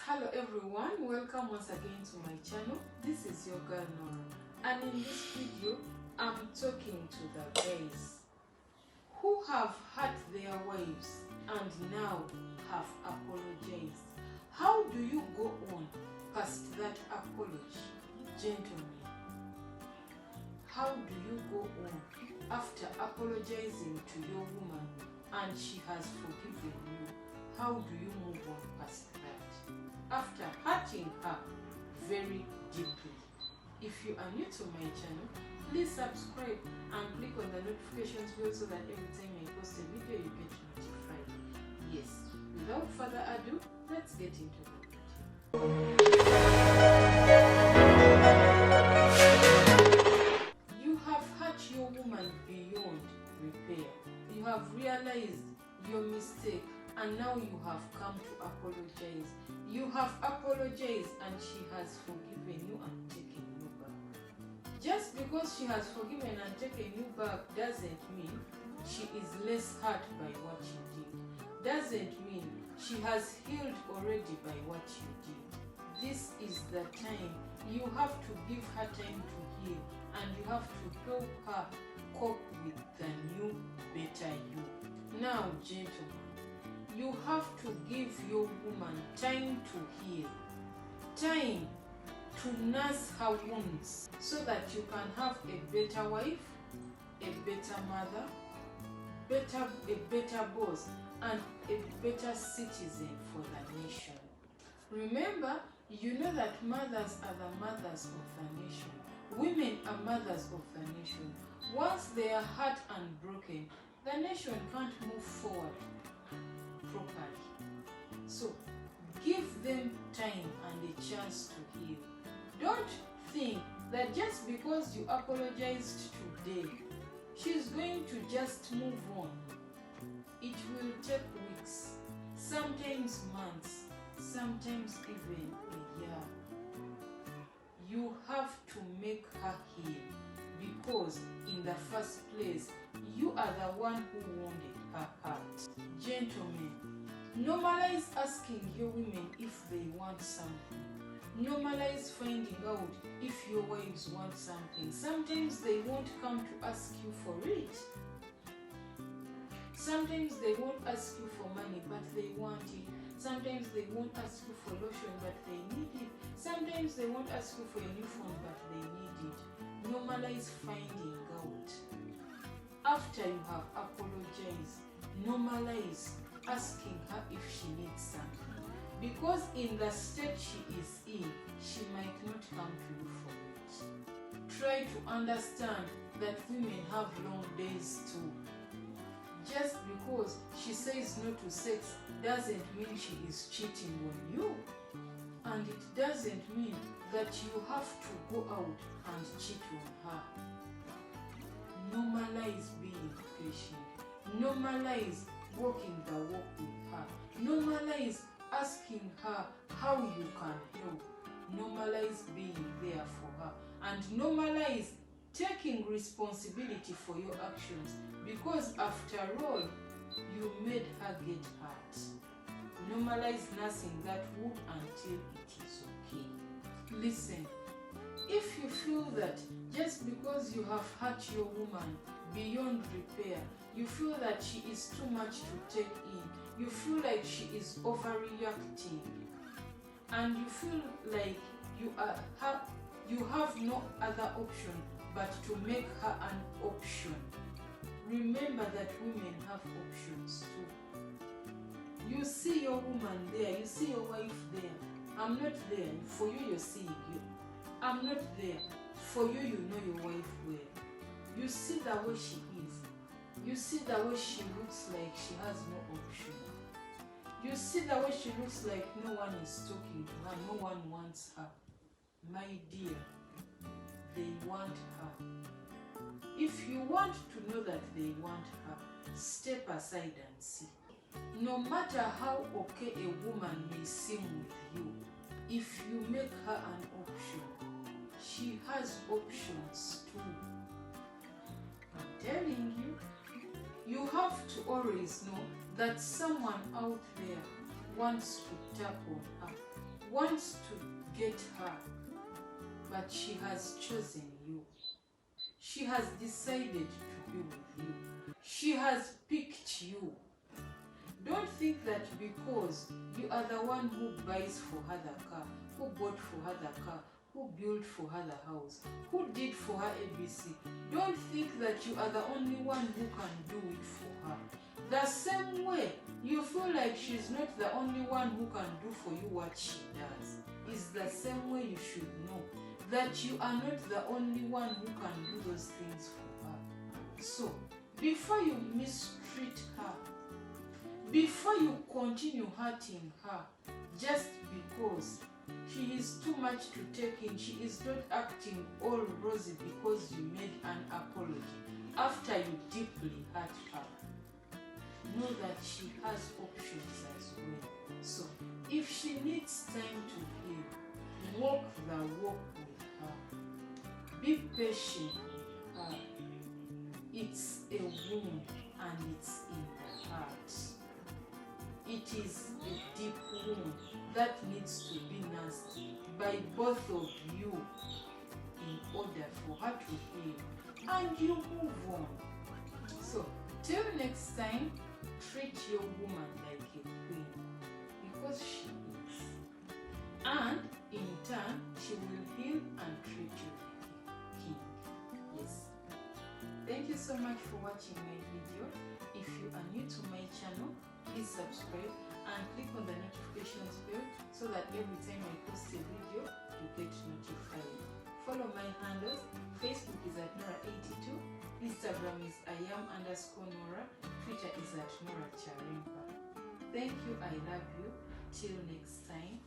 Hello everyone, welcome once again to my channel. This is your girl Nora, and in this video I'm talking to the guys who have hurt their wives and now have apologized. How do you go on past that apology, gentlemen? How do you go on after apologizing to your woman and she has forgiven you? How do you move on past that? After hurting her very deeply. If you are new to my channel, please subscribe and click on the notifications bell so that every time I post a video you get notified. Yes, without further ado, let's get into the video. You have hurt your woman beyond repair. You have realized your mistake and now you have come to apologize. You have apologized and she has forgiven you and taken you back. Just because she has forgiven and taken you back doesn't mean she is less hurt by what you did. Doesn't mean she has healed already by what you did. This is the time you have to give her time to heal and you have to help her cope with the new, better you. Now, gentlemen, you have to give your woman time to heal, time to nurse her wounds so that you can have a better wife, a better mother, a better boss, and a better citizen for the nation. Remember, you know that mothers are the mothers of the nation. Women are mothers of the nation. Once they are hurt and broken, the nation can't move forward properly. So give them time and a chance to heal. Don't think that just because you apologized today, she's going to just move on. It will take weeks, sometimes months, sometimes even a year. You have to make her heal because in the first place, you are the one who wounded her heart. Gentlemen, normalize asking your women if they want something. Normalize finding out if your wives want something. Sometimes they won't come to ask you for it. Sometimes they won't ask you for money, but they want it. Sometimes they won't ask you for lotion, but they need it. Sometimes they won't ask you for a new phone, but they need it. Normalize finding out. After you have apologized, normalize asking her if she needs something. Because in the state she is in, she might not come to you for it. Try to understand that women have long days too. Just because she says no to sex doesn't mean she is cheating on you. And it doesn't mean that you have to go out and cheat on her. Normalize being patient. Normalize walking the walk with her. Normalize asking her how you can help. Normalize being there for her. And normalize taking responsibility for your actions, because after all, you made her get hurt. Normalize nursing that wound until it is okay. Listen, if you feel that just because you have hurt your woman beyond repair, you feel that she is too much to take in, you feel like she is overreacting, and you feel like you have no other option but to make her an option. Remember that women have options too. You see your woman there, you see your wife there. I'm not there. For you, you're seeing you. I'm not there. For you, you know your wife well. You see the way she is. You see the way she looks like she has no option. You see the way she looks like no one is talking to her, no one wants her. My dear, they want her. If you want to know that they want her, step aside and see. No matter how okay a woman may seem with you, if you make her an option, she has options too. I'm telling you, you have to always know that someone out there wants to tap on her, wants to get her, but she has chosen you. She has decided to be with you. She has picked you. Don't think that because you are the one who buys for her the car, who bought for her the car, who built for her the house, who did for her ABC, don't think that you are the only one who can do it for her. The same way you feel like she's not the only one who can do for you what she does, is the same way you should know that you are not the only one who can do those things for her. So, before you mistreat her, before you continue hurting her just because she is too much to take in, she is not acting all rosy because you made an apology after you deeply hurt her, know that she has options as well. So if she needs time to heal, walk the walk with her. Be patient with her. It's a wound and it's in the heart. It is a deep wound that needs to be nursed by both of you in order for her to heal and you move on. So till next time, treat your woman like a queen because she is, and in turn she will heal and treat you like a king. Yes. Thank you so much for watching my video. If you are new to my channel, please subscribe and click on the notifications bell so that every time I post a video, you get notified. Follow my handles. Facebook is at Nora82, Instagram is @Nora, Twitter is @Nora Charimpa. Thank you, I love you. Till next time.